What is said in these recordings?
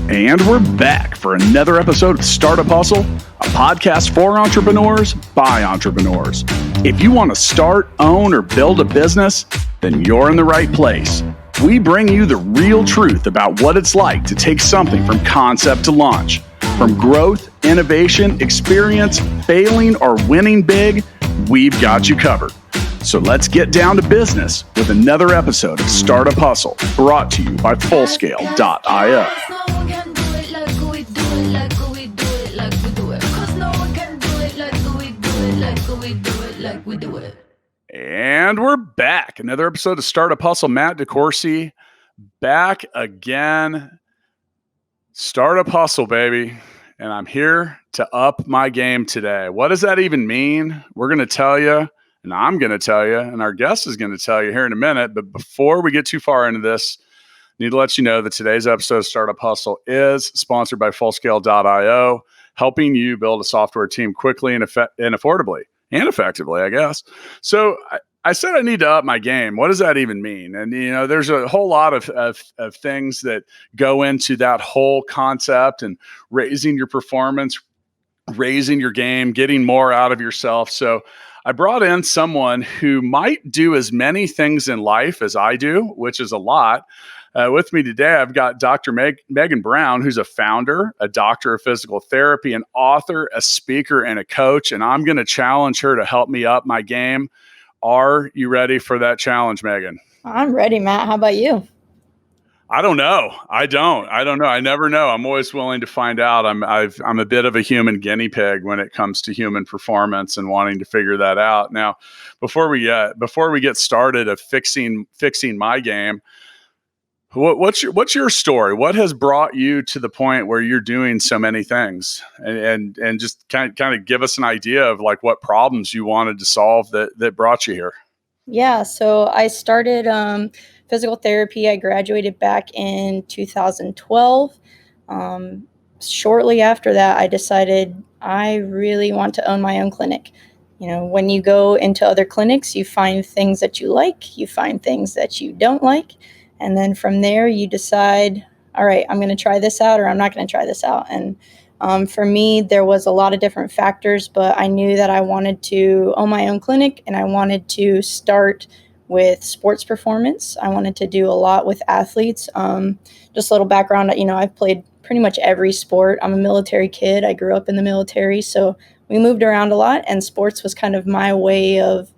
And we're back for another episode of Startup Hustle, a podcast for entrepreneurs by entrepreneurs. If you want to start, own, or build a business, then you're in the right place. We bring you the real truth about what it's like to take something from concept to launch. From growth, innovation, experience, failing, or winning big, we've got you covered. So let's get down to business with another episode of Startup Hustle, brought to you by Fullscale.io. And we're back. Another episode of Startup Hustle. Matt DeCoursey back again. Startup Hustle, baby. And I'm here to up my game today. What does that even mean? We're going to tell you, and I'm going to tell you, and our guest is going to tell you here in a minute. But before we get too far into this, I need to let you know that today's episode of Startup Hustle is sponsored by Fullscale.io, helping you build a software team quickly and affordably. And effectively, I guess. So I said I need to up my game. What does that even mean? And, you know, there's a whole lot of things that go into that whole concept and raising your performance, raising your game, getting more out of yourself. So I brought in someone who might do as many things in life as I do, which is a lot. With me today, I've got Dr. Meghan Braun, who's a founder, a doctor of physical therapy, an author, a speaker, and a coach. And I'm going to challenge her to help me up my game. Are you ready for that challenge, Meghan? I'm ready, Matt. How about you? I don't know. I don't know. I never know. I'm always willing to find out. I'm a bit of a human guinea pig when it comes to human performance and wanting to figure that out. Now, before we get started of fixing my game, what's your story? What has brought you to the point where you're doing so many things, and just kind of give us an idea of like what problems you wanted to solve that brought you here? Yeah, so I started physical therapy. I graduated back in 2012. Shortly after that, I decided I really want to own my own clinic. You know, when you go into other clinics, you find things that you like, you find things that you don't like. And then from there, you decide, all right, I'm going to try this out or I'm not going to try this out. And for me, there was a lot of different factors, but I knew that I wanted to own my own clinic and I wanted to start with sports performance. I wanted to do a lot with athletes. Just a little background, you know, I've played pretty much every sport. I'm a military kid. I grew up in the military, so we moved around a lot, and sports was kind of my way of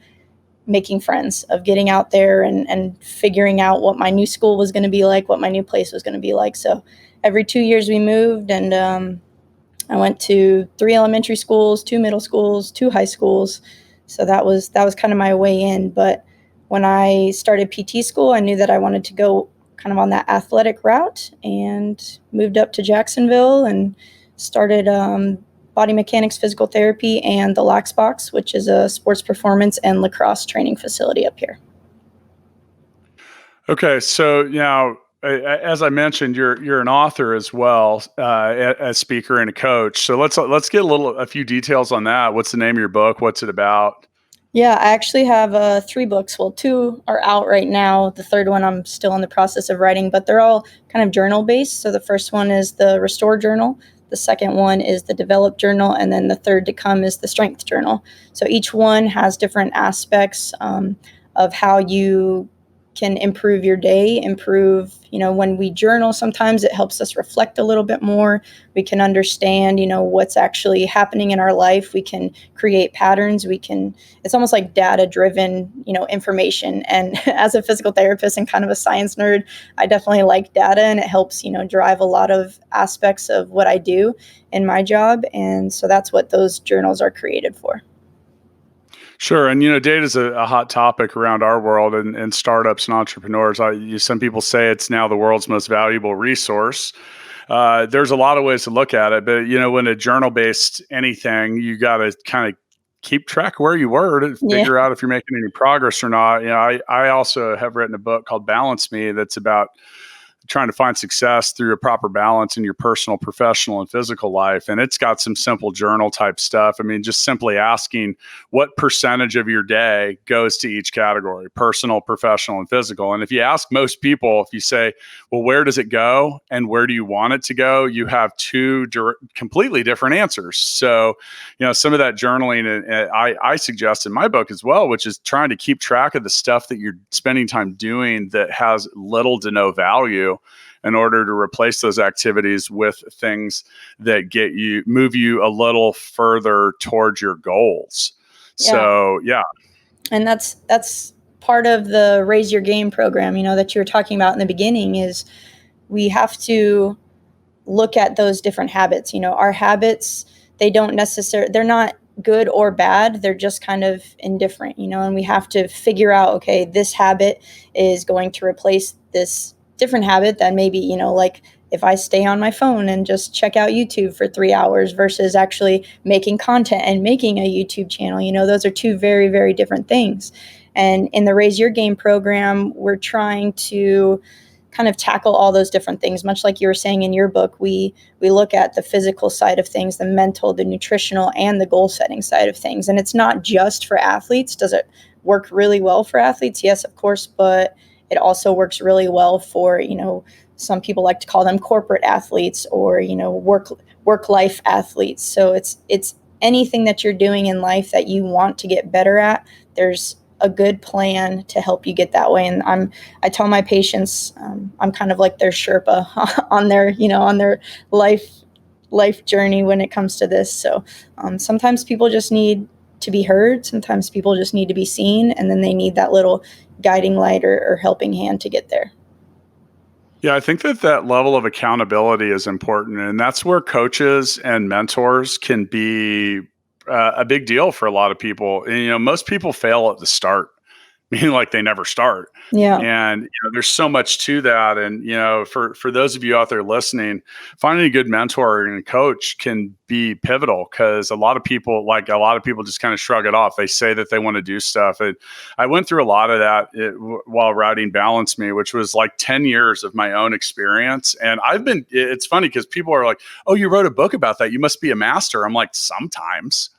making friends, of getting out there and figuring out what my new school was going to be like, what my new place was going to be like. So every 2 years we moved, and I went to 3 elementary schools, 2 middle schools, 2 high schools. So that was kind of my way in. But when I started PT school, I knew that I wanted to go kind of on that athletic route, and moved up to Jacksonville and started body mechanics, physical therapy, and the Lax Box, which is a sports performance and lacrosse training facility up here. Okay, so now, as I mentioned, you're an author as well, a speaker and a coach. So let's get a few details on that. What's the name of your book? What's it about? Yeah, I actually have 3 books. Well, 2 are out right now. The third one I'm still in the process of writing, but they're all kind of journal based. So the first one is the Restore Journal. The second one is the Develop Journal, and then the third to come is the Strength Journal. So each one has different aspects of how you can improve your day, you know, when we journal, sometimes it helps us reflect a little bit more. We can understand, you know, what's actually happening in our life. We can create patterns. It's almost like data-driven, you know, information. And as a physical therapist and kind of a science nerd, I definitely like data, and it helps, you know, drive a lot of aspects of what I do in my job. And so that's what those journals are created for. Sure. And, you know, data is a hot topic around our world and startups and entrepreneurs. Some people say it's now the world's most valuable resource. There's a lot of ways to look at it, but, you know, when a journal-based anything, you got to kind of keep track of where you were to figure out if you're making any progress or not. You know, I also have written a book called Balance Me that's about trying to find success through a proper balance in your personal, professional, and physical life. And it's got some simple journal type stuff. I mean, just simply asking what percentage of your day goes to each category: personal, professional, and physical. And if you ask most people, if you say, well, where does it go and where do you want it to go? You have two completely different answers. So, some of that journaling, and I suggest in my book as well, which is trying to keep track of the stuff that you're spending time doing that has little to no value, in order to replace those activities with things that move you a little further towards your goals. Yeah. So, yeah. And that's part of the Raise Your Game program, that you were talking about in the beginning, is we have to look at those different habits. Our habits, they're not good or bad. They're just kind of indifferent, and we have to figure out, okay, this habit is going to replace this different habit that maybe, like if I stay on my phone and just check out YouTube for 3 hours versus actually making content and making a YouTube channel, those are two very, very different things. And in the Raise Your Game program, we're trying to kind of tackle all those different things. Much like you were saying in your book, we look at the physical side of things, the mental, the nutritional, and the goal setting side of things. And it's not just for athletes. Does it work really well for athletes? Yes, of course, but it also works really well for, some people like to call them corporate athletes, or, work-life athletes. So it's anything that you're doing in life that you want to get better at. There's a good plan to help you get that way. And I tell my patients, I'm kind of like their Sherpa on their life journey when it comes to this. So sometimes people just need to be heard. Sometimes people just need to be seen, and then they need that little guiding light or helping hand to get there. Yeah, I think that level of accountability is important. And that's where coaches and mentors can be a big deal for a lot of people. And, most people fail at the start, meaning like they never start. Yeah. And there's so much to that. And for those of you out there listening, finding a good mentor and coach can be pivotal, because a lot of people just kind of shrug it off. They say that they want to do stuff. And I went through a lot of that while writing Balance Me, which was like 10 years of my own experience. And it's funny because people are like, oh, you wrote a book about that, you must be a master. I'm like, sometimes,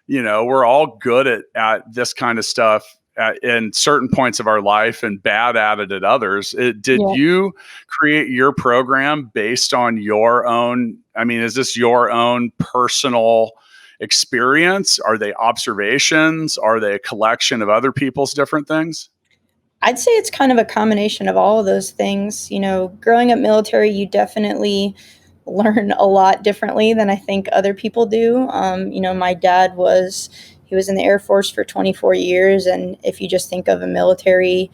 we're all good at this kind of stuff in certain points of our life and bad at it at others. Did you create your program based on your own? I mean, is this your own personal experience? Are they observations? Are they a collection of other people's different things? I'd say it's kind of a combination of all of those things. Growing up military, you definitely learn a lot differently than I think other people do. My dad was in the Air Force for 24 years. And if you just think of a military,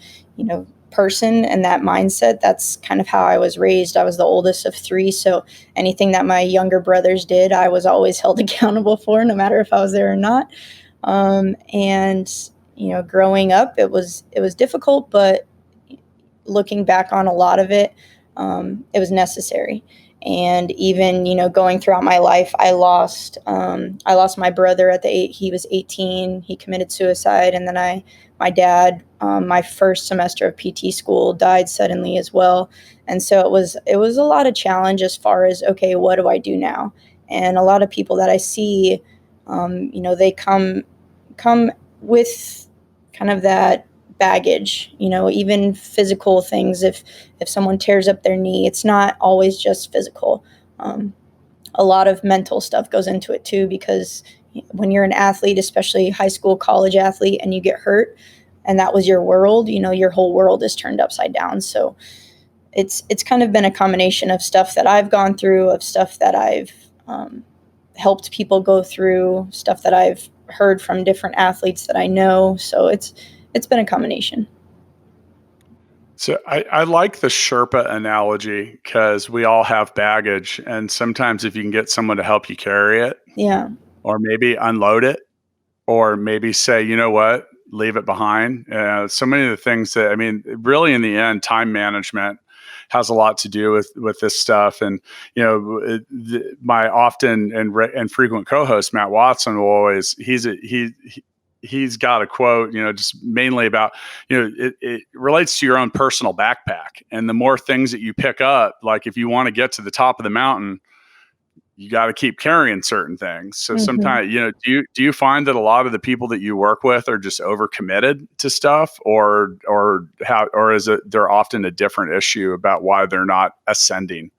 person and that mindset, that's kind of how I was raised. I was the oldest of three. So anything that my younger brothers did, I was always held accountable for, no matter if I was there or not. And growing up, it was difficult, but looking back on a lot of it, it was necessary. And even, going throughout my life, I lost my brother he was 18, he committed suicide. And then my dad, my first semester of PT school, died suddenly as well. And so it was a lot of challenge as far as, okay, what do I do now? And a lot of people that I see, they come with kind of that baggage, even physical things. If someone tears up their knee, it's not always just physical. A lot of mental stuff goes into it too, because when you're an athlete, especially high school, college athlete, and you get hurt and that was your world, your whole world is turned upside down. So it's kind of been a combination of stuff that I've gone through, of stuff that I've helped people go through, stuff that I've heard from different athletes that I know. So it's been a combination. So I like the Sherpa analogy, because we all have baggage. And sometimes if you can get someone to help you carry it, Yeah. or maybe unload it, or maybe say, you know what, leave it behind. So many of the things that, really in the end, time management has a lot to do with this stuff. And, my often and frequent co-host, Matt Watson, will always, he's got a quote, just mainly about, it relates to your own personal backpack. And the more things that you pick up, like if you want to get to the top of the mountain, you got to keep carrying certain things. So sometimes, do you find that a lot of the people that you work with are just overcommitted to stuff, or is it they're often a different issue about why they're not ascending?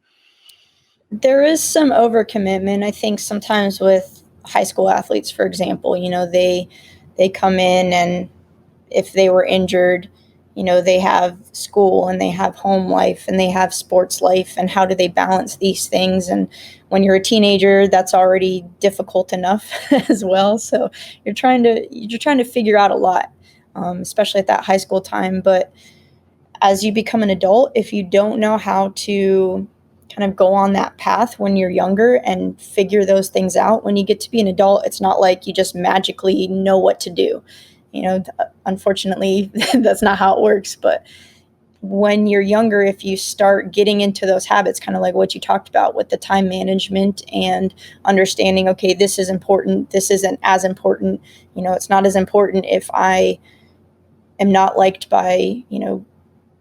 There is some overcommitment. I think sometimes with high school athletes, for example, they come in, and if they were injured, they have school and they have home life and they have sports life, and how do they balance these things? And when you're a teenager, that's already difficult enough as well. So you're trying to figure out a lot, especially at that high school time. But as you become an adult, if you don't know how to kind of go on that path when you're younger and figure those things out, when you get to be an adult, it's not like you just magically know what to do. Unfortunately, that's not how it works. But when you're younger, if you start getting into those habits, kind of like what you talked about with the time management and understanding, okay, this is important, this isn't as important. It's not as important if I am not liked by,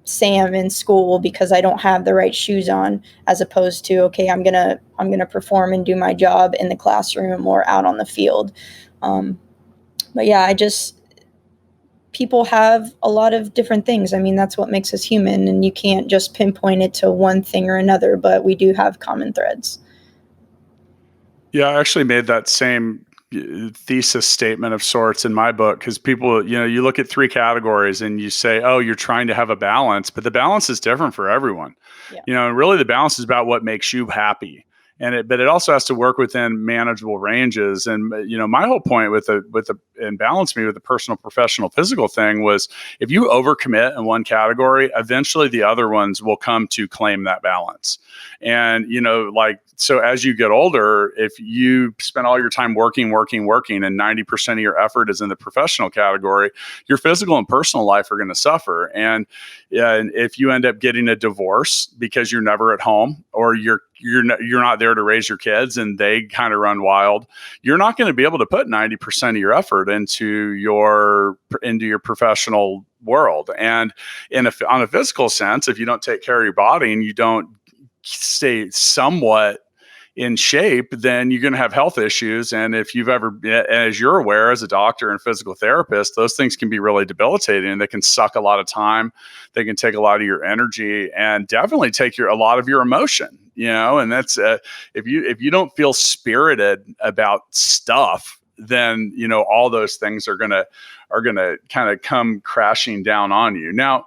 Sam in school because I don't have the right shoes on, as opposed to, okay, I'm gonna perform and do my job in the classroom or out on the field. But yeah, people have a lot of different things. I mean, that's what makes us human, and you can't just pinpoint it to one thing or another, but we do have common threads. Yeah, I actually made that same thesis statement of sorts in my book, because people, you look at three categories and you say, oh, you're trying to have a balance, but the balance is different for everyone. Yeah. And really the balance is about what makes you happy. But it also has to work within manageable ranges. And, my whole point and balance me with the personal, professional, physical thing was, if you overcommit in one category, eventually the other ones will come to claim that balance. And, so as you get older, if you spend all your time working, and 90% of your effort is in the professional category, your physical and personal life are going to suffer. And if you end up getting a divorce because you're never at home, or you're not there to raise your kids and they kind of run wild, you're not going to be able to put 90% of your effort into your professional world. And on a physical sense, if you don't take care of your body and you don't stay somewhat in shape, then you're going to have health issues. And if you've ever, as you're aware, as a doctor and physical therapist, those things can be really debilitating, and they can suck a lot of time. They can take a lot of your energy, and definitely take a lot of your emotion, and that's, if you don't feel spirited about stuff, then, all those things are going to kind of come crashing down on you. Now,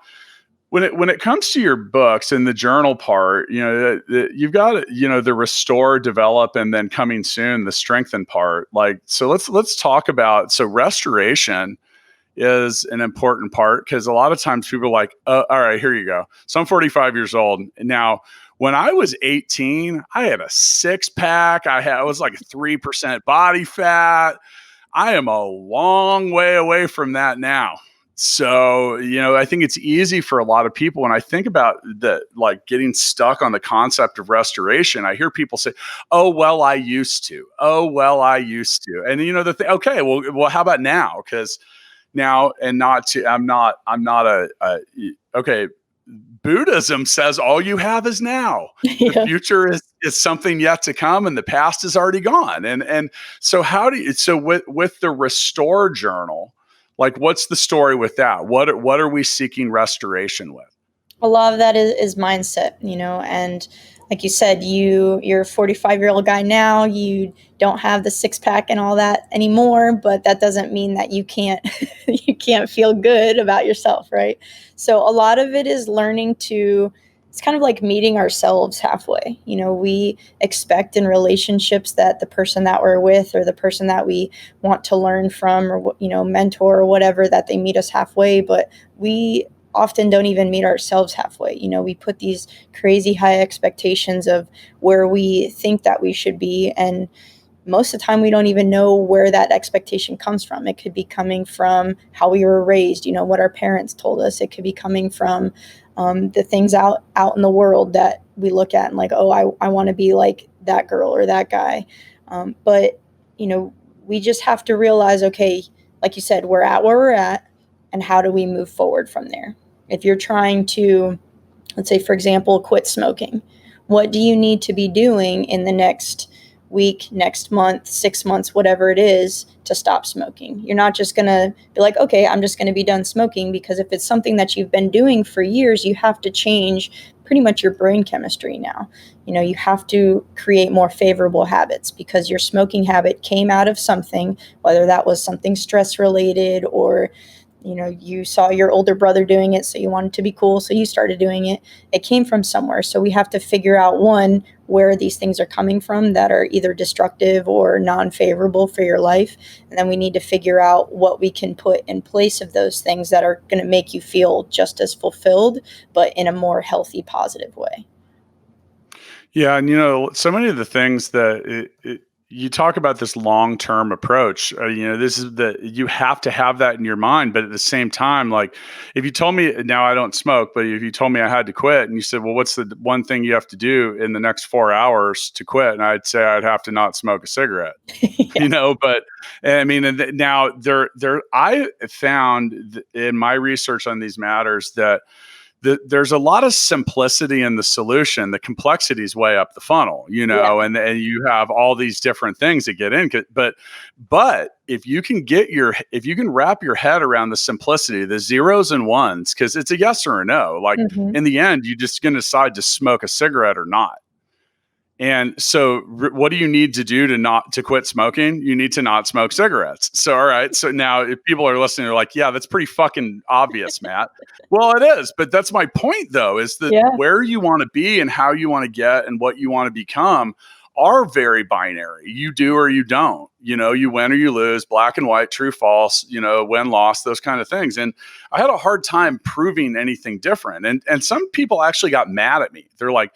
when it comes to your books and the journal part, you've got, the restore, develop, and then coming soon, the strengthen part. So let's talk about, so restoration is an important part, because a lot of times people are like, all right, here you go. So I'm 45 years old now. When I was 18, I had a 6-pack. I was like 3% body fat. I am a long way away from that now. So, I think it's easy for a lot of people. When I think about getting stuck on the concept of restoration, I hear people say, oh, well, I used to. And okay, well, how about now? Because now, and I'm not okay. Buddhism says all you have is now. Yeah. The future is something yet to come, and the past is already gone. And so with the Restore journal, what's the story with that? What are we seeking restoration with? A lot of that is mindset, and like you said, you're a 45-year-old guy now. You don't have the 6-pack and all that anymore, but that doesn't mean that you can't you can't feel good about yourself, right? So a lot of it is learning to, it's kind of like meeting ourselves halfway. We expect in relationships that the person that we're with, or the person that we want to learn from, or mentor or whatever, that they meet us halfway, but we often don't even meet ourselves halfway. We put these crazy high expectations of where we think that we should be, and most of the time we don't even know where that expectation comes from. It could be coming from how we were raised, what our parents told us. It could be coming from the things out in the world that we look at and like, oh, I want to be like that girl or that guy. But we just have to realize, okay, like you said, we're at where we're at, and how do we move forward from there? If you're trying to, let's say, for example, quit smoking, what do you need to be doing in the next week, next month, 6 months, whatever it is, to stop smoking? You're not just going to be like, okay, I'm just going to be done smoking, because if it's something that you've been doing for years, you have to change pretty much your brain chemistry now. You have to create more favorable habits, because your smoking habit came out of something, whether that was something stress related, or you saw your older brother doing it, so you wanted to be cool, so you started doing it. It came from somewhere. So we have to figure out, one, where these things are coming from that are either destructive or non-favorable for your life. And then we need to figure out what we can put in place of those things that are going to make you feel just as fulfilled, but in a more healthy, positive way. Yeah, and so many of the things that you talk about this long-term approach. This is you have to have that in your mind. But at the same time, like, if you told me, now I don't smoke, but if you told me I had to quit, and you said, well, what's the one thing you have to do in the next 4 hours to quit? And I'd say I'd have to not smoke a cigarette. Yeah. But I mean, now I found in my research on these matters that there's a lot of simplicity in the solution. The complexity is way up the funnel, Yeah. and you have all these different things that get in. But if you can wrap your head around the simplicity, the zeros and ones, because it's a yes or a no. Like, Mm-hmm. in the end, you're just going to decide to smoke a cigarette or not. And so what do you need to do to quit smoking? You need to not smoke cigarettes. So, all right. So now if people are listening, they're like, yeah, that's pretty fucking obvious, Matt. Well, it is. But that's my point, though, is that Yeah. where you want to be and how you want to get and what you want to become are very binary. You do or you don't. You win or you lose, black and white, true, false, win, loss, those kind of things. And I had a hard time proving anything different. And some people actually got mad at me. They're like,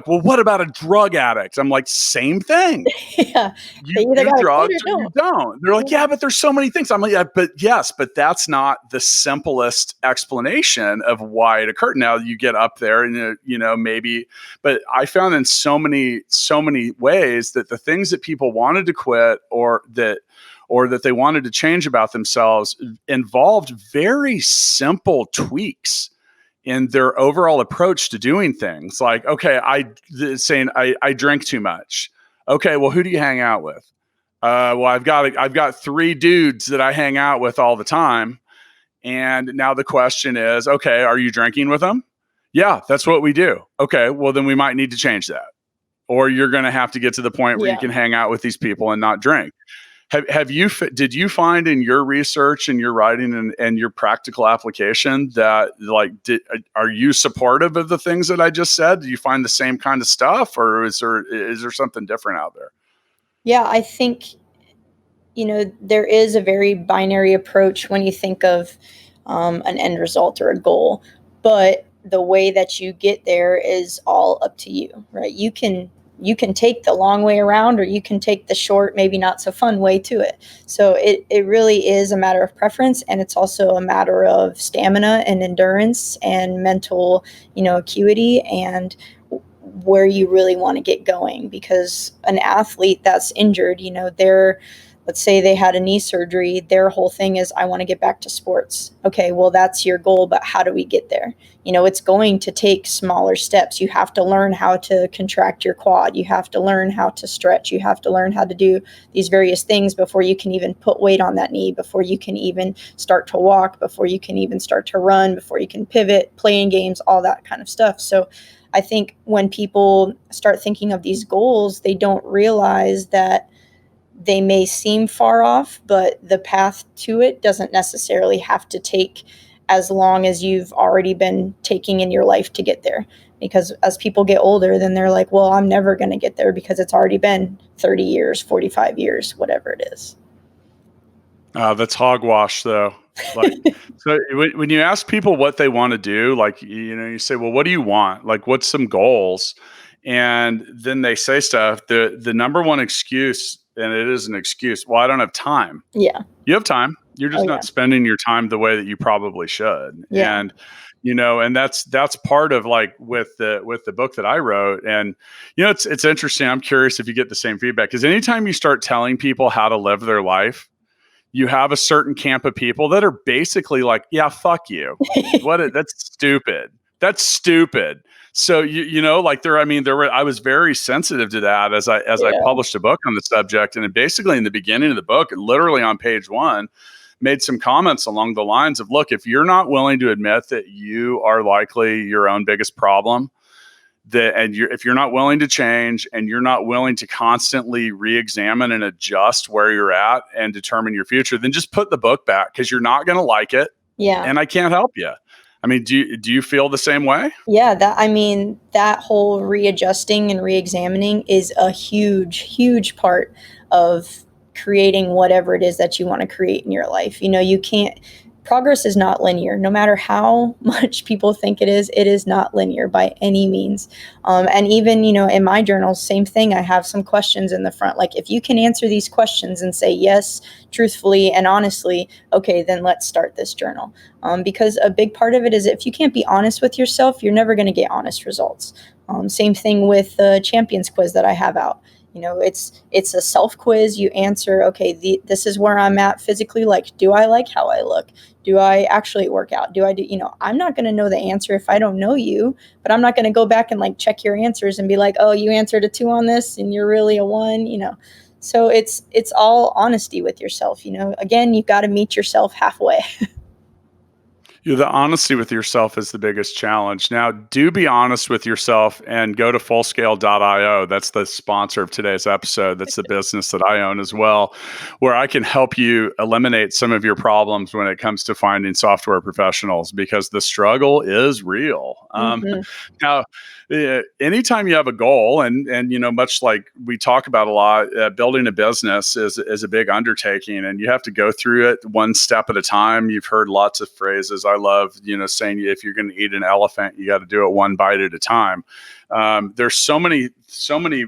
well, what about a drug addict? I'm like, same thing. Yeah. They You either do gotta drugs quit or or you don't. don't. They're like, yeah, but there's so many things. I'm like, yeah, but that's not the simplest explanation of why it occurred. Now you get up there and, maybe, but I found in so many ways that the things that people wanted to quit or that they wanted to change about themselves involved very simple tweaks in their overall approach to doing things. Like, okay, I drink too much. Okay, well, who do you hang out with? Well, I've got 3 dudes that I hang out with all the time. And now the question is, okay, are you drinking with them? Yeah, that's what we do. Okay, well, then we might need to change that. Or you're going to have to get to the point where you Yeah. can hang out with these people and not drink. Did you find in your research and your writing and your practical application that, like, are you supportive of the things that I just said? Do you find the same kind of stuff, or is there something different out there? Yeah, I think, there is a very binary approach when you think of an end result or a goal, but the way that you get there is all up to you, right? You can take the long way around, or you can take the short, maybe not so fun way to it. So it really is a matter of preference, and it's also a matter of stamina and endurance and mental, acuity, and where you really want to get going. Because an athlete that's injured, let's say they had a knee surgery, their whole thing is, I want to get back to sports. Okay, well, that's your goal, but how do we get there? It's going to take smaller steps. You have to learn how to contract your quad. You have to learn how to stretch. You have to learn how to do these various things before you can even put weight on that knee, before you can even start to walk, before you can even start to run, before you can pivot, playing games, all that kind of stuff. So I think when people start thinking of these goals, they don't realize that they may seem far off, but the path to it doesn't necessarily have to take as long as you've already been taking in your life to get there. Because as people get older, then they're like, well, I'm never going to get there because it's already been 30 years, 45 years, whatever it is. That's hogwash, though. Like, so when you ask people what they want to do, like, you say, well, what do you want? Like, what's some goals? And then they say stuff. The number one excuse, and it is an excuse, well, I don't have time. Yeah. You have time. You're just Oh, yeah. not spending your time the way that you probably should. Yeah. And and that's part of, like, with the book that I wrote. And it's interesting. I'm curious if you get the same feedback, because anytime you start telling people how to live their life, you have a certain camp of people that are basically like, yeah, fuck you. That's stupid. That's stupid. So you know, like I was very sensitive to that as I Yeah. published a book on the subject. And basically in the beginning of the book, literally on page 1, made some comments along the lines of, look, if you're not willing to admit that you are likely your own biggest problem, if you're not willing to change and you're not willing to constantly re-examine and adjust where you're at and determine your future, then just put the book back, because you're not going to like it, Yeah. and I can't help you. I mean, do you feel the same way? Yeah, that whole readjusting and reexamining is a huge, huge part of creating whatever it is that you want to create in your life. You can't, progress is not linear. No matter how much people think it is not linear by any means. And even, in my journals, same thing. I have some questions in the front. Like, if you can answer these questions and say yes, truthfully and honestly, okay, then let's start this journal. Because a big part of it is, if you can't be honest with yourself, you're never going to get honest results. Same thing with the Champions quiz that I have out. It's a self quiz. You answer, okay, this is where I'm at physically. Like, do I like how I look? Do I actually work out? I'm not going to know the answer if I don't know you, but I'm not going to go back and like check your answers and be like, oh, you answered a 2 on this and you're really a 1, So it's all honesty with yourself. Again, you've got to meet yourself halfway. The honesty with yourself is the biggest challenge. Now, do be honest with yourself and go to fullscale.io. That's the sponsor of today's episode. That's the business that I own as well, where I can help you eliminate some of your problems when it comes to finding software professionals, because the struggle is real. Mm-hmm. Now, anytime you have a goal, and much like we talk about a lot, building a business is a big undertaking, and you have to go through it one step at a time. You've heard lots of phrases. I love, saying, if you're going to eat an elephant, you got to do it one bite at a time. There's so many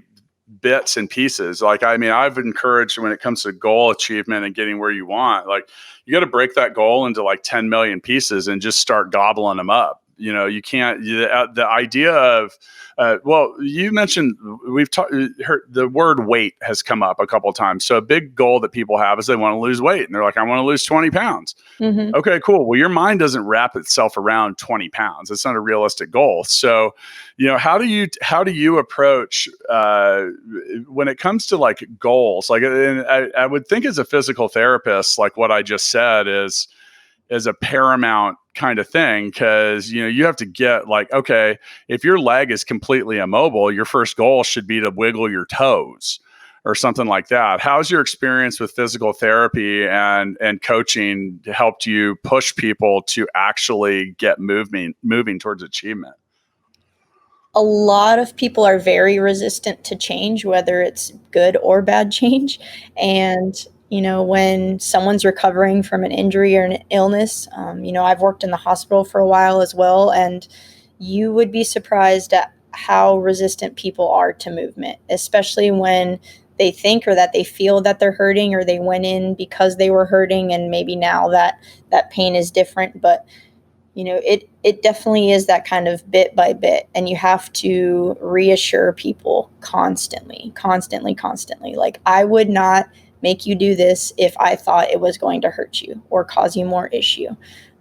bits and pieces. Like, I've encouraged, when it comes to goal achievement and getting where you want, like, you got to break that goal into like 10 million pieces and just start gobbling them up. You can't, the idea of, well, you mentioned, heard the word weight has come up a couple of times. So a big goal that people have is they want to lose weight, and they're like, I want to lose 20 pounds. Mm-hmm. Okay, cool. Well, your mind doesn't wrap itself around 20 pounds. It's not a realistic goal. So, how do you approach, when it comes to like goals? Like, and I would think as a physical therapist, like what I just said is a paramount kind of thing, because you have to get, like, okay, if your leg is completely immobile, your first goal should be to wiggle your toes or something like that. How's your experience with physical therapy and coaching helped you push people to actually get moving towards achievement? A lot of people are very resistant to change, whether it's good or bad change. And when someone's recovering from an injury or an illness, I've worked in the hospital for a while as well, and you would be surprised at how resistant people are to movement, especially when they think or that they feel that they're hurting, or they went in because they were hurting, and maybe now that pain is different. But it definitely is that kind of bit by bit, and you have to reassure people constantly. Like, I would not make you do this if I thought it was going to hurt you or cause you more issue.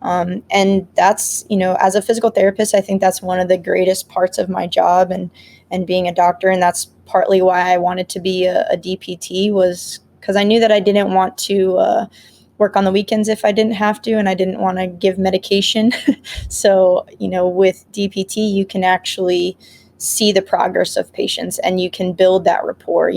And that's, as a physical therapist, I think that's one of the greatest parts of my job and being a doctor. And that's partly why I wanted to be a DPT, was because I knew that I didn't want to work on the weekends if I didn't have to, and I didn't want to give medication. So, with DPT, you can actually see the progress of patients, and you can build that rapport.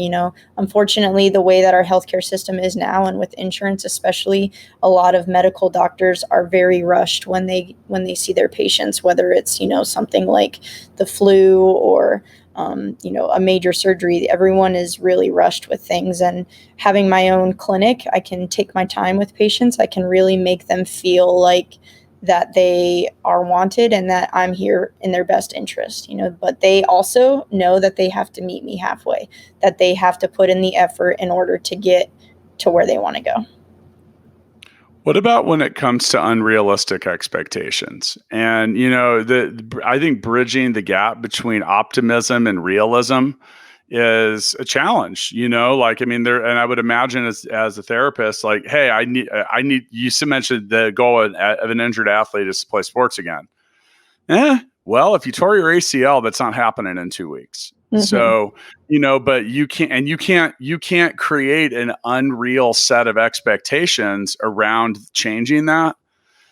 Unfortunately, the way that our healthcare system is now, and with insurance especially, a lot of medical doctors are very rushed when they see their patients, whether it's something like the flu or a major surgery. Everyone is really rushed with things. And having my own clinic, I can take my time with patients. I can really make them feel like that they are wanted and that I'm here in their best interest, but they also know that they have to meet me halfway, that they have to put in the effort in order to get to where they want to go. What about when it comes to unrealistic expectations? And I think bridging the gap between optimism and realism is a challenge, like, I mean, and I would imagine as a therapist, like, hey, I need, you mentioned the goal of an injured athlete is to play sports again. Well, if you tore your ACL, that's not happening in 2 weeks. So, but you can't create an unreal set of expectations around changing that.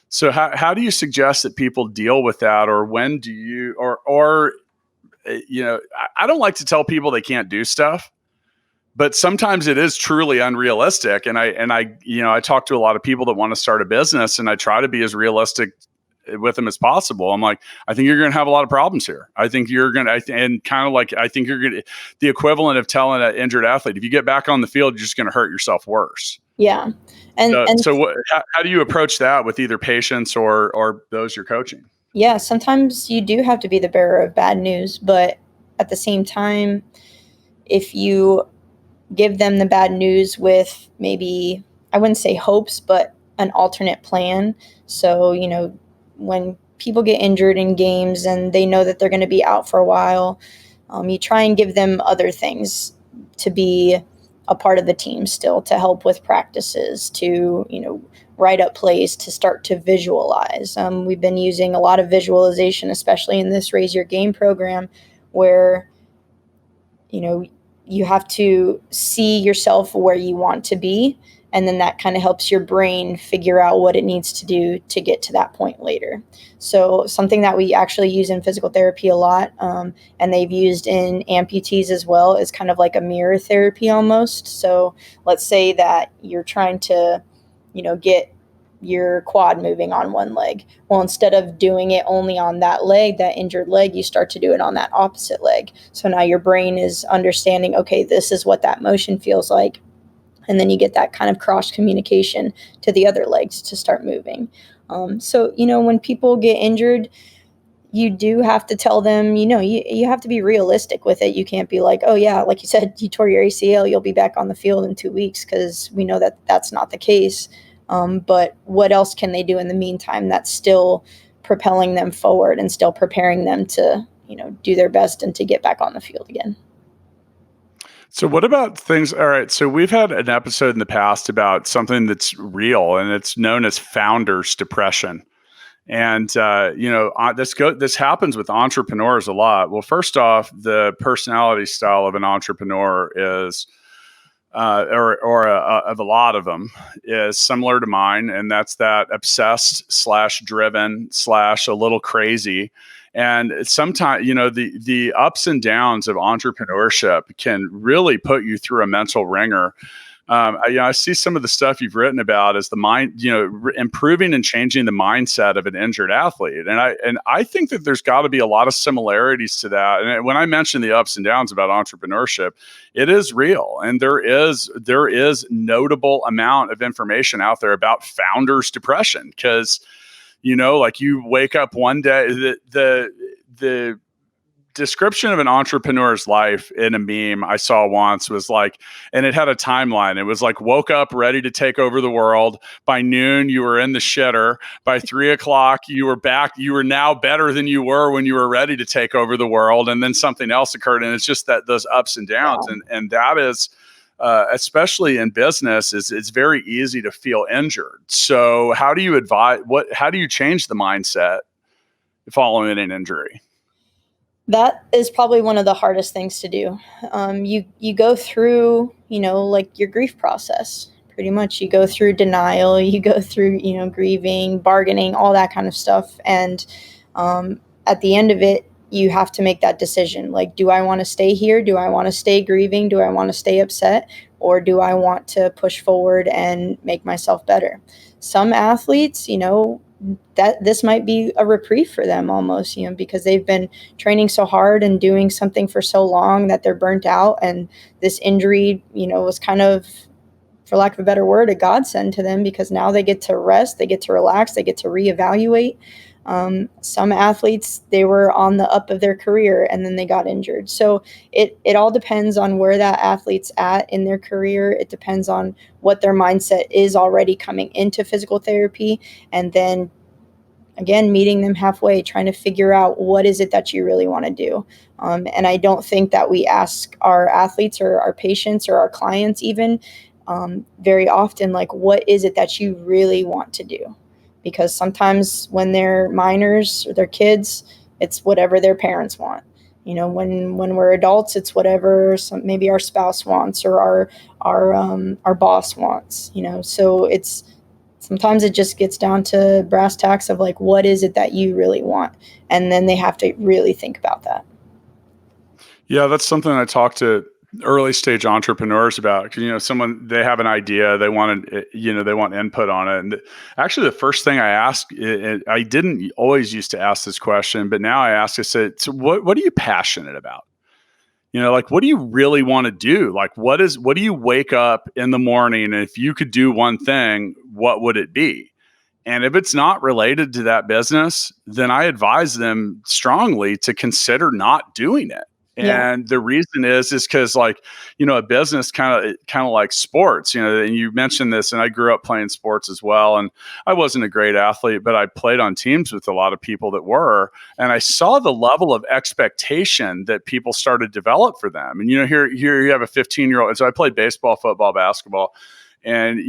So how do you suggest that people deal with that, or when do you, or I don't like to tell people they can't do stuff, but sometimes it is truly unrealistic. And I talk to a lot of people that want to start a business, and I try to be as realistic with them as possible. I'm like, I think you're going to have a lot of problems here. I think you're going to, and kind of like, I think you're going to, the equivalent of telling an injured athlete, if you get back on the field, you're just going to hurt yourself worse. Yeah. So how do you approach that with either patients or those you're coaching? Yeah, sometimes you do have to be the bearer of bad news, but at the same time, if you give them the bad news with maybe, I wouldn't say hopes, but an alternate plan. So, when people get injured in games and they know that they're going to be out for a while, you try and give them other things to be a part of the team still, to help with practices, to, write up plays, to start to visualize. We've been using a lot of visualization, especially in this Raise Your Game program, where, you have to see yourself where you want to be. And then that kind of helps your brain figure out what it needs to do to get to that point later. So something that we actually use in physical therapy a lot, and they've used in amputees as well, is kind of like a mirror therapy almost. So let's say that you're trying to, get your quad moving on one leg. Well, instead of doing it only on that leg, that injured leg, you start to do it on that opposite leg. So now your brain is understanding, okay, this is what that motion feels like. And then you get that kind of cross communication to the other legs to start moving. So, when people get injured, you do have to tell them, you have to be realistic with it. You can't be like, oh yeah, like you said, you tore your ACL, you'll be back on the field in 2 weeks, because we know that that's not the case. But what else can they do in the meantime that's still propelling them forward and still preparing them to, do their best and to get back on the field again? So what about things? All right. So we've had an episode in the past about something that's real, and it's known as founder's depression. And, this happens with entrepreneurs a lot. Well, first off, the personality style of an entrepreneur is, of a lot of them, is similar to mine. And that's that obsessed/driven/ a little crazy. And sometimes, the ups and downs of entrepreneurship can really put you through a mental ringer. I see some of the stuff you've written about as the mind, improving and changing the mindset of an injured athlete. And I think that there's got to be a lot of similarities to that. And when I mention the ups and downs about entrepreneurship, it is real. And there is notable amount of information out there about founders' depression, because, like, you wake up one day, the description of an entrepreneur's life in a meme I saw once was like, and it had a timeline. It was like, woke up ready to take over the world. By noon, you were in the shitter. By 3:00, you were back. You were now better than you were when you were ready to take over the world. And then something else occurred. And it's just that those ups and downs. Wow. And that is, especially in business, it's very easy to feel injured. So how do you how do you change the mindset following an injury? That is probably one of the hardest things to do. You go through, like your grief process. Pretty much, you go through denial, you go through, grieving, bargaining, all that kind of stuff. And at the end of it, you have to make that decision. Like, do I want to stay here? Do I want to stay grieving? Do I want to stay upset? Or do I want to push forward and make myself better? Some athletes, that this might be a reprieve for them almost, because they've been training so hard and doing something for so long that they're burnt out. And this injury, was kind of, for lack of a better word, a godsend to them, because now they get to rest, they get to relax, they get to reevaluate. Some athletes, they were on the up of their career and then they got injured. So it all depends on where that athlete's at in their career. It depends on what their mindset is already coming into physical therapy. And then again, meeting them halfway, trying to figure out what is it that you really want to do. And I don't think that we ask our athletes or our patients or our clients even very often, like, what is it that you really want to do? Because sometimes when they're minors or they're kids, it's whatever their parents want. When we're adults, it's whatever maybe our spouse wants or our boss wants. So it's sometimes it just gets down to brass tacks of like, what is it that you really want? And then they have to really think about that. Yeah, that's something I talk to early stage entrepreneurs about. 'Cause, they have an idea, they want they want input on it. And actually, the first thing I ask, I didn't always used to ask this question, but now I ask, I said, so what are you passionate about? Like, what do you really want to do? Like, what do you wake up in the morning, and if you could do one thing, what would it be? And if it's not related to that business, then I advise them strongly to consider not doing it. Yeah. And the reason is because, like, a business kind of like sports, and you mentioned this, and I grew up playing sports as well. And I wasn't a great athlete, but I played on teams with a lot of people that were, and I saw the level of expectation that people started to develop for them. And, here you have a 15-year-old. So I played baseball, football, basketball. And,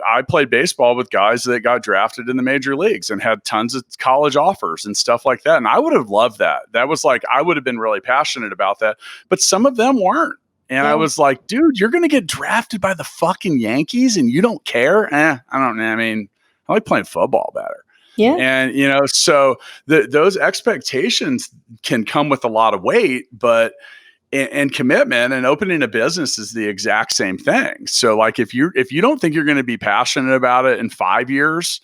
I played baseball with guys that got drafted in the major leagues and had tons of college offers and stuff like that. And I would have loved that. That was like, I would have been really passionate about that, but some of them weren't. And I was like, dude, you're going to get drafted by the fucking Yankees and you don't care? I don't know. I mean, I like playing football better. Yeah. And, so those expectations can come with a lot of weight, but and commitment, and opening a business is the exact same thing. So, like, if you don't think you're going to be passionate about it in 5 years,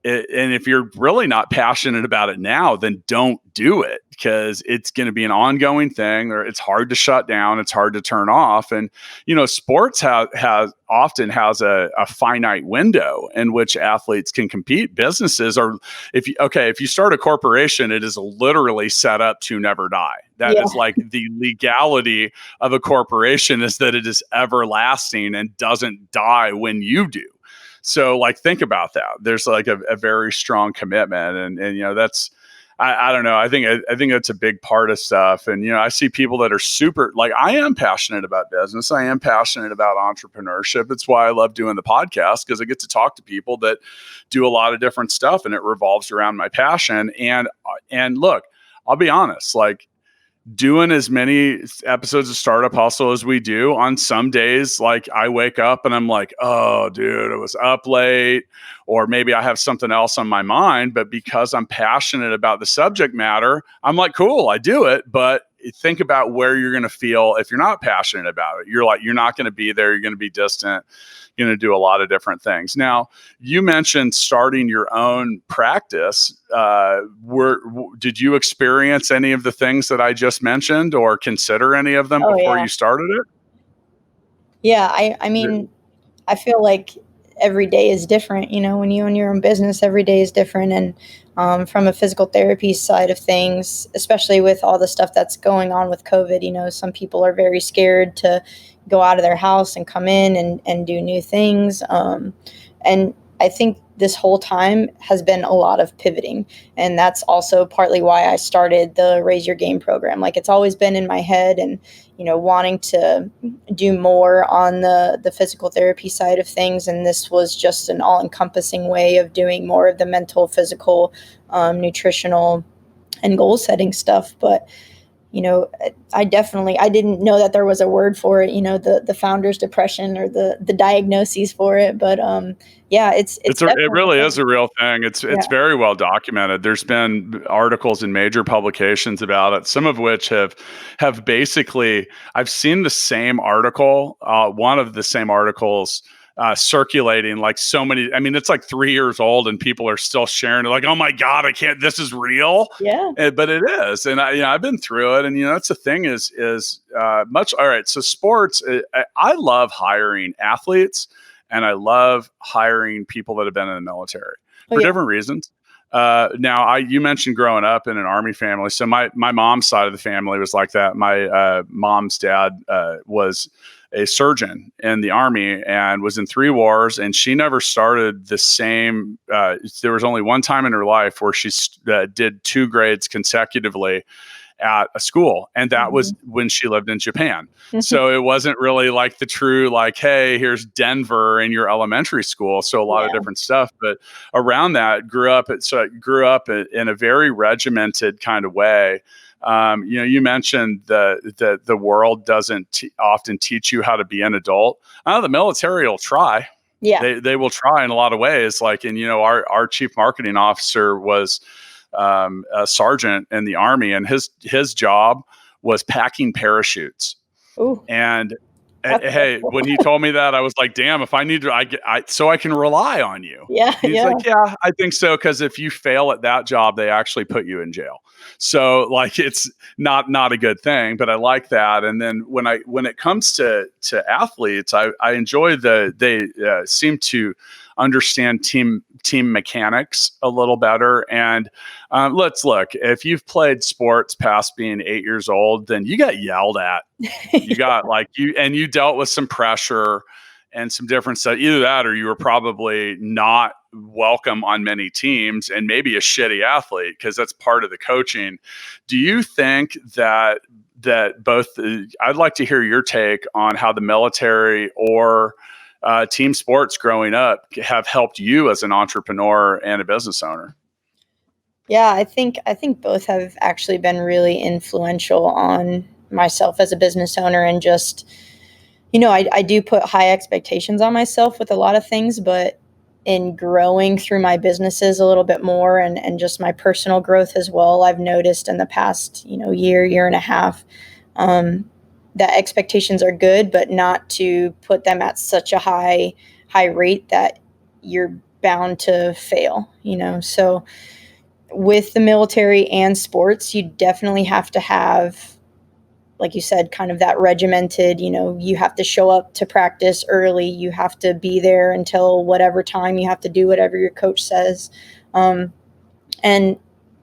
and if you're really not passionate about it now, then don't do it, because it's going to be an ongoing thing, or it's hard to shut down. It's hard to turn off. And, sports often has a finite window in which athletes can compete. Businesses are, if you start a corporation, it is literally set up to never die. That is like the legality of a corporation, is that it is everlasting and doesn't die when you do. So, like, think about that. There's like a very strong commitment, and that's, I don't know. I think that's a big part of stuff. And, I see people that are super, like, I am passionate about business. I am passionate about entrepreneurship. It's why I love doing the podcast, because I get to talk to people that do a lot of different stuff, and it revolves around my passion. And look, I'll be honest, like, doing as many episodes of Startup Hustle as we do, on some days, like, I wake up and I'm like, oh, dude, I was up late, or maybe I have something else on my mind. But because I'm passionate about the subject matter, I'm like, cool, I do it. But think about where you're going to feel if you're not passionate about it. You're not going to be there. You're going to be distant. You're going to do a lot of different things. Now, you mentioned starting your own practice. Did you experience any of the things that I just mentioned, or consider any of them before you started it? Yeah, I mean, I feel like every day is different. When you own your own business, every day is different. And from a physical therapy side of things, especially with all the stuff that's going on with COVID, some people are very scared to go out of their house and come in and do new things. And I think this whole time has been a lot of pivoting. And that's also partly why I started the Raise Your Game program. Like, it's always been in my head, and, wanting to do more on the physical therapy side of things. And this was just an all-encompassing way of doing more of the mental, physical, nutritional, and goal-setting stuff. But I didn't know that there was a word for it, the founder's depression, or the diagnoses for it. But it really is a real thing. It's very well documented. There's been articles in major publications about it, some of which have basically, I've seen the same article, one of the same articles circulating, like, so many. I mean, it's like 3 years old, and people are still sharing it, like, oh my God, this is real. Yeah. But it is. And I've been through it. And, that's the thing is much. All right. So sports, I love hiring athletes, and I love hiring people that have been in the military for different reasons. Now, you mentioned growing up in an Army family. So my mom's side of the family was like that. My mom's dad was a surgeon in the Army and was in 3 wars, and she never started the same. There was only one time in her life where she did 2 grades consecutively at a school, and that was when she lived in Japan. So it wasn't really like the true, like, hey, here's Denver in your elementary school. So a lot of different stuff, but around that grew up in a very regimented kind of way. You mentioned the world doesn't often teach you how to be an adult. The military will try. Yeah. They will try in a lot of ways. Like, and our chief marketing officer was a sergeant in the Army, and his job was packing parachutes. Ooh. And hey, when he told me that, I was like, damn, if I need to, so I can rely on you. Yeah. He's like, yeah, I think so. Cause if you fail at that job, they actually put you in jail. So like, it's not a good thing, but I like that. And then when it comes to athletes, I enjoy they seem to understand team mechanics a little better. And let's look, if you've played sports past being 8 years old, then you got yelled at. You got you dealt with some pressure and some different stuff. Either that, or you were probably not welcome on many teams and maybe a shitty athlete, because that's part of the coaching. Do you think that both, I'd like to hear your take on how the military or team sports growing up have helped you as an entrepreneur and a business owner? Yeah, I think both have actually been really influential on myself as a business owner, and just, I do put high expectations on myself with a lot of things, but in growing through my businesses a little bit more, and just my personal growth as well, I've noticed in the past, year and a half, that expectations are good, but not to put them at such a high rate that you're bound to fail, So with the military and sports, you definitely have to have, like you said, kind of that regimented, you have to show up to practice early. You have to be there until whatever time. You have to do whatever your coach says. And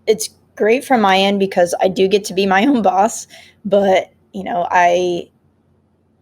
it's great from my end because I do get to be my own boss, but,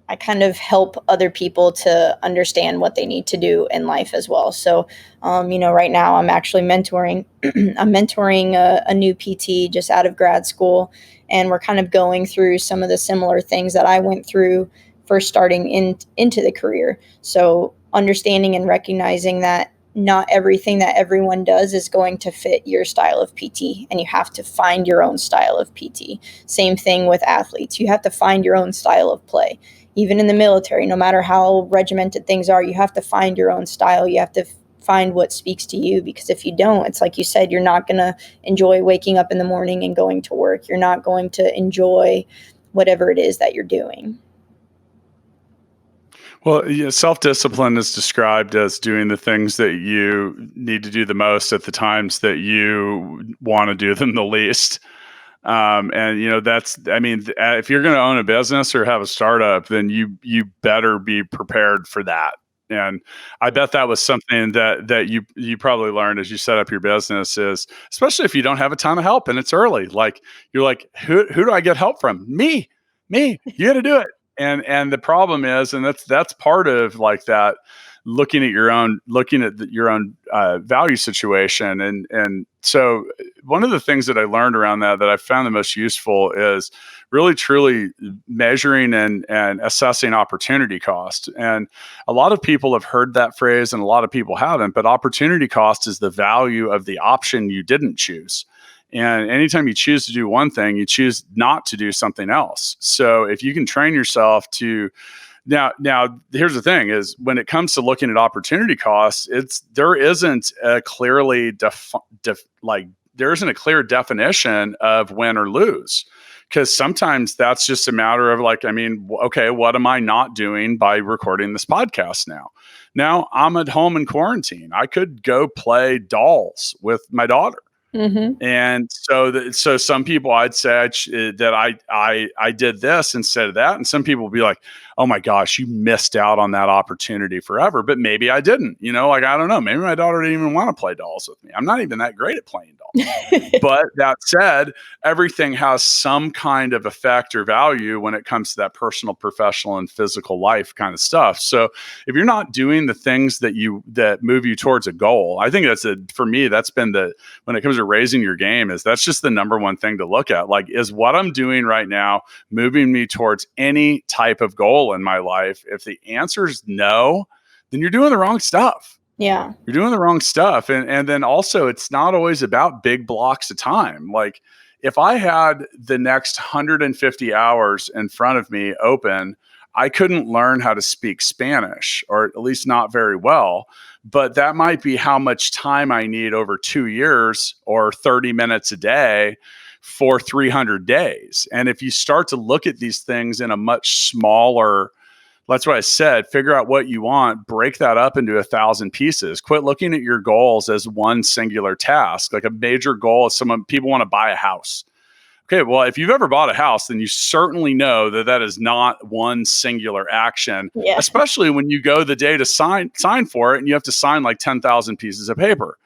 I kind of help other people to understand what they need to do in life as well. So, right now I'm actually mentoring. I'm mentoring a new PT just out of grad school, and we're kind of going through some of the similar things that I went through first starting into the career. So understanding and recognizing that not everything that everyone does is going to fit your style of PT, and you have to find your own style of PT. Same thing with athletes. You have to find your own style of play. Even in the military, no matter how regimented things are, you have to find your own style. You have to find what speaks to you, because if you don't, it's like you said, you're not going to enjoy waking up in the morning and going to work. You're not going to enjoy whatever it is that you're doing. Well, self-discipline is described as doing the things that you need to do the most at the times that you want to do them the least. If you're going to own a business or have a startup, then you better be prepared for that. And I bet that was something that you probably learned as you set up your business, is especially if you don't have a ton of help and it's early, like you're like, who do I get help from? Me, you got to do it. And the problem is, and that's part of like that, looking at your own value situation. And so one of the things that I learned around that I found the most useful is really truly measuring and assessing opportunity cost. And a lot of people have heard that phrase and a lot of people haven't, but opportunity cost is the value of the option you didn't choose. And anytime you choose to do one thing, you choose not to do something else. So if you can train yourself to now, here's the thing: is when it comes to looking at opportunity costs, there isn't a clear definition of win or lose, because sometimes that's just a matter of like, okay, what am I not doing by recording this podcast now? Now I'm at home in quarantine. I could go play dolls with my daughter. Mhm. And so some people I'd say that I did this instead of that, and some people will be like, "Oh my gosh, you missed out on that opportunity forever." But maybe I didn't. Like I don't know. Maybe my daughter didn't even want to play dolls with me. I'm not even that great at playing dolls. But that said, everything has some kind of effect or value when it comes to that personal, professional, and physical life kind of stuff. So if you're not doing the things that move you towards a goal, I think for me, that's been when it comes to raising your game, that's just the number one thing to look at. Like, is what I'm doing right now moving me towards any type of goal in my life? If the answer is no, then you're doing the wrong stuff. Yeah. You're doing the wrong stuff. And then also, it's not always about big blocks of time. Like, if I had the next 150 hours in front of me open, I couldn't learn how to speak Spanish, or at least not very well. But that might be how much time I need over 2 years or 30 minutes a day for 300 days. And if you start to look at these things in a much smaller, that's what I said, figure out what you want, break that up into 1,000 pieces. Quit looking at your goals as one singular task. Like, a major goal is people want to buy a house. Okay, well, if you've ever bought a house, then you certainly know that is not one singular action, Yeah. especially when you go the day to sign for it and you have to sign like 10,000 pieces of paper.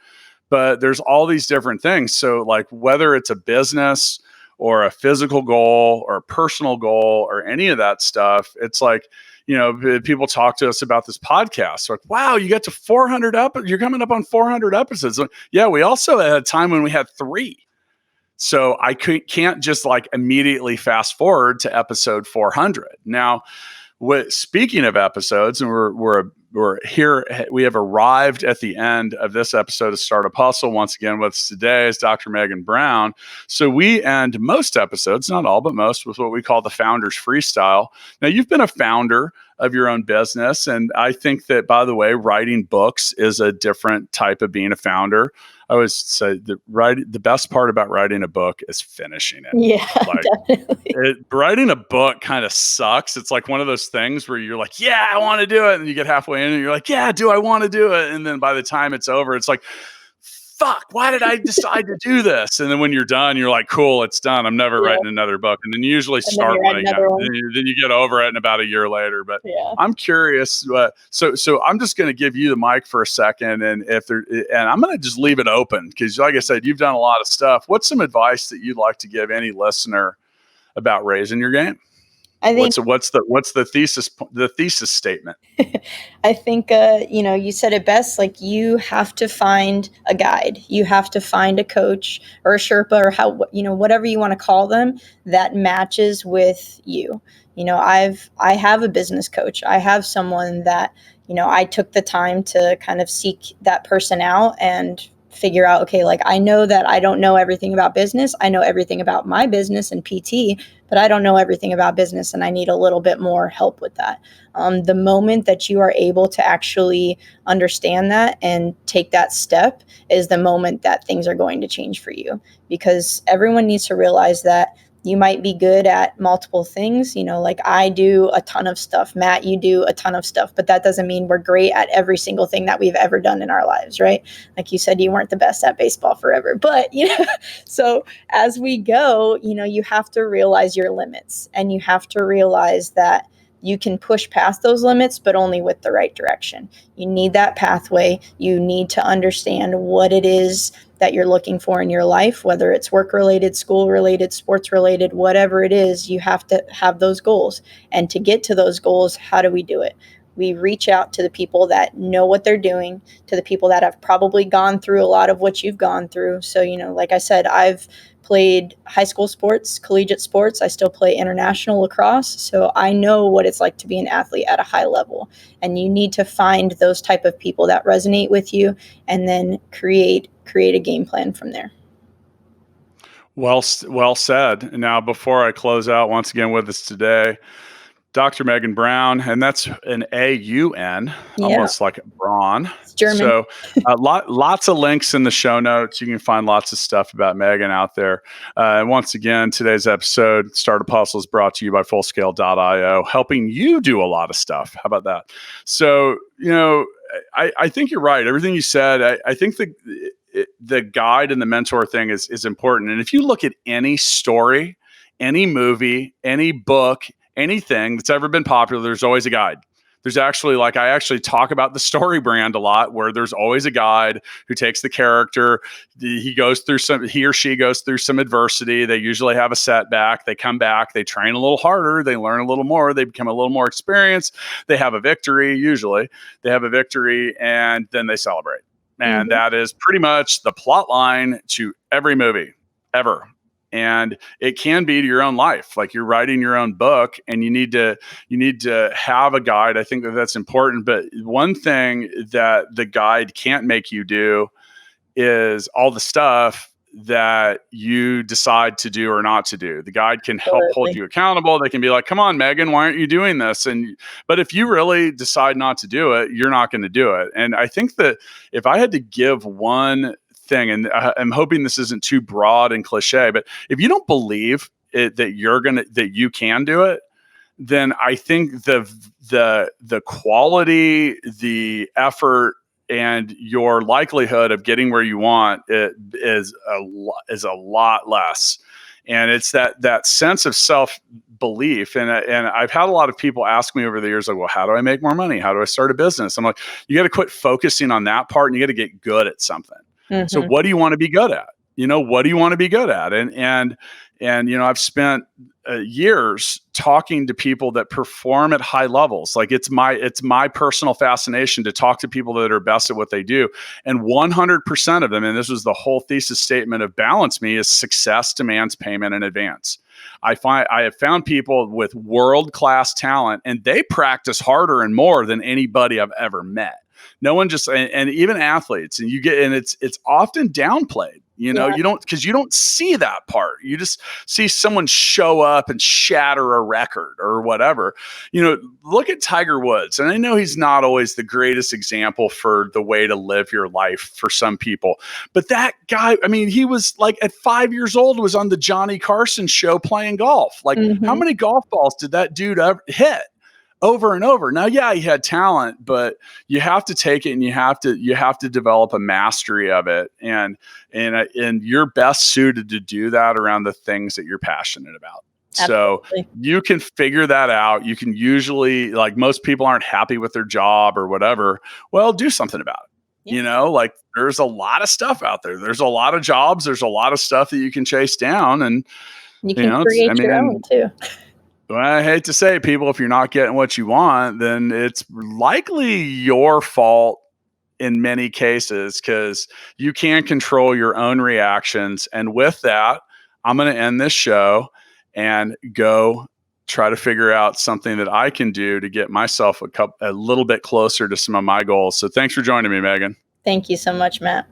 But there's all these different things. So like, whether it's a business or a physical goal or a personal goal or any of that stuff, it's like, people talk to us about this podcast. Like, wow, you get to 400 you're coming up on 400 episodes. Like, yeah, we also had a time when we had 3. So I can't just like immediately fast forward to episode 400. Now, speaking of episodes, and we're here, we have arrived at the end of this episode of Startup Hustle. Once again, with us today is Dr. Meghan Braun. So we end most episodes, not all, but most, with what we call the Founder's Freestyle. Now, you've been a founder of your own business, and I think that, by the way, writing books is a different type of being a founder. I always say that the best part about writing a book is finishing it. Yeah, definitely. Writing a book kind of sucks. It's like one of those things where you're like, yeah, I want to do it. And you get halfway in and you're like, yeah, do I want to do it? And then by the time it's over, it's like, fuck, why did I decide to do this? And then when you're done, you're like, cool, it's done. I'm never writing another book. And then you usually start one again. Then you get over it in about a year later. But I'm curious. So I'm just going to give you the mic for a second. And I'm going to just leave it open because, like I said, you've done a lot of stuff. What's some advice that you'd like to give any listener about raising your game? I think what's the thesis statement? I think you said it best. Like, you have to find a guide, you have to find a coach or a Sherpa or whatever you want to call them that matches with you. I have a business coach. I have someone that I took the time to kind of seek that person out and figure out, okay, like, I know that I don't know everything about business. I know everything about my business and PT, but I don't know everything about business, and I need a little bit more help with that. The moment that you are able to actually understand that and take that step is the moment that things are going to change for you, because everyone needs to realize that you might be good at multiple things. Like, I do a ton of stuff. Matt, you do a ton of stuff, but that doesn't mean we're great at every single thing that we've ever done in our lives, right? Like you said, you weren't the best at baseball forever, but so as we go, you have to realize your limits, and you have to realize that you can push past those limits, but only with the right direction. You need that pathway. You need to understand what it is that you're looking for in your life, whether it's work-related, school-related, sports-related, whatever it is. You have to have those goals. And to get to those goals, how do we do it? We reach out to the people that know what they're doing, to the people that have probably gone through a lot of what you've gone through. So, like I said, I've played high school sports, collegiate sports. I still play international lacrosse. So I know what it's like to be an athlete at a high level. And you need to find those type of people that resonate with you, and then create a game plan from there. Well said. Now, before I close out, once again with us today, Dr. Meghan Braun, and that's an A-U-N, almost like Braun. It's German. So lots of links in the show notes. You can find lots of stuff about Meghan out there. And once again, today's episode, Startup Hustle, is brought to you by Fullscale.io, helping you do a lot of stuff. How about that? So, I think you're right. Everything you said, I think that the guide and the mentor thing is important. And if you look at any story, any movie, any book, anything that's ever been popular, there's always a guide. There's actually, like, I actually talk about the story brand a lot, where there's always a guide who takes the character. He or she goes through some adversity. They usually have a setback. They come back. They train a little harder. They learn a little more. They become a little more experienced. They have a victory. Usually they have a victory, and then they celebrate. And that is pretty much the plot line to every movie ever. And it can be to your own life. Like, you're writing your own book, and you need to have a guide. I think that's important. But one thing that the guide can't make you do is all the stuff that you decide to do or not to do. The guide can help hold you accountable. They can be like, come on, Meghan, why aren't you doing this? But if you really decide not to do it, you're not going to do it. And I think that if I had to give one thing, and I'm hoping this isn't too broad and cliche, but if you don't believe that you can do it, then I think the quality, the effort, and your likelihood of getting where you want it is a lot less. And it's that sense of self-belief. And I've had a lot of people ask me over the years, like, well, how do I make more money? How do I start a business? I'm like, you got to quit focusing on that part, and you got to get good at something. So what do you want to be good at? What do you want to be good at? And I've spent years talking to people that perform at high levels. Like, it's my personal fascination to talk to people that are best at what they do. And 100% of them, and this was the whole thesis statement of Balance Me, is success demands payment in advance. I have found people with world-class talent, and they practice harder and more than anybody I've ever met. No one just, and even athletes, and it's often downplayed. You don't see that part. You just see someone show up and shatter a record or whatever. Look at Tiger Woods. And I know he's not always the greatest example for the way to live your life for some people, but that guy, I mean, he was like at 5 years old, was on the Johnny Carson show playing golf. Like, how many golf balls did that dude ever hit? Over and over. Now, yeah, he had talent, but you have to take it, and you have to develop a mastery of it, and you're best suited to do that around the things that you're passionate about. Absolutely. So you can figure that out. You can usually, like, most people aren't happy with their job or whatever. Well, do something about it. Yeah. Like, there's a lot of stuff out there. There's a lot of jobs. There's a lot of stuff that you can chase down, and you can create your own too. Well, I hate to say it, people, if you're not getting what you want, then it's likely your fault in many cases, because you can't control your own reactions. And with that, I'm going to end this show and go try to figure out something that I can do to get myself a little bit closer to some of my goals. So thanks for joining me, Meghan. Thank you so much, Matt.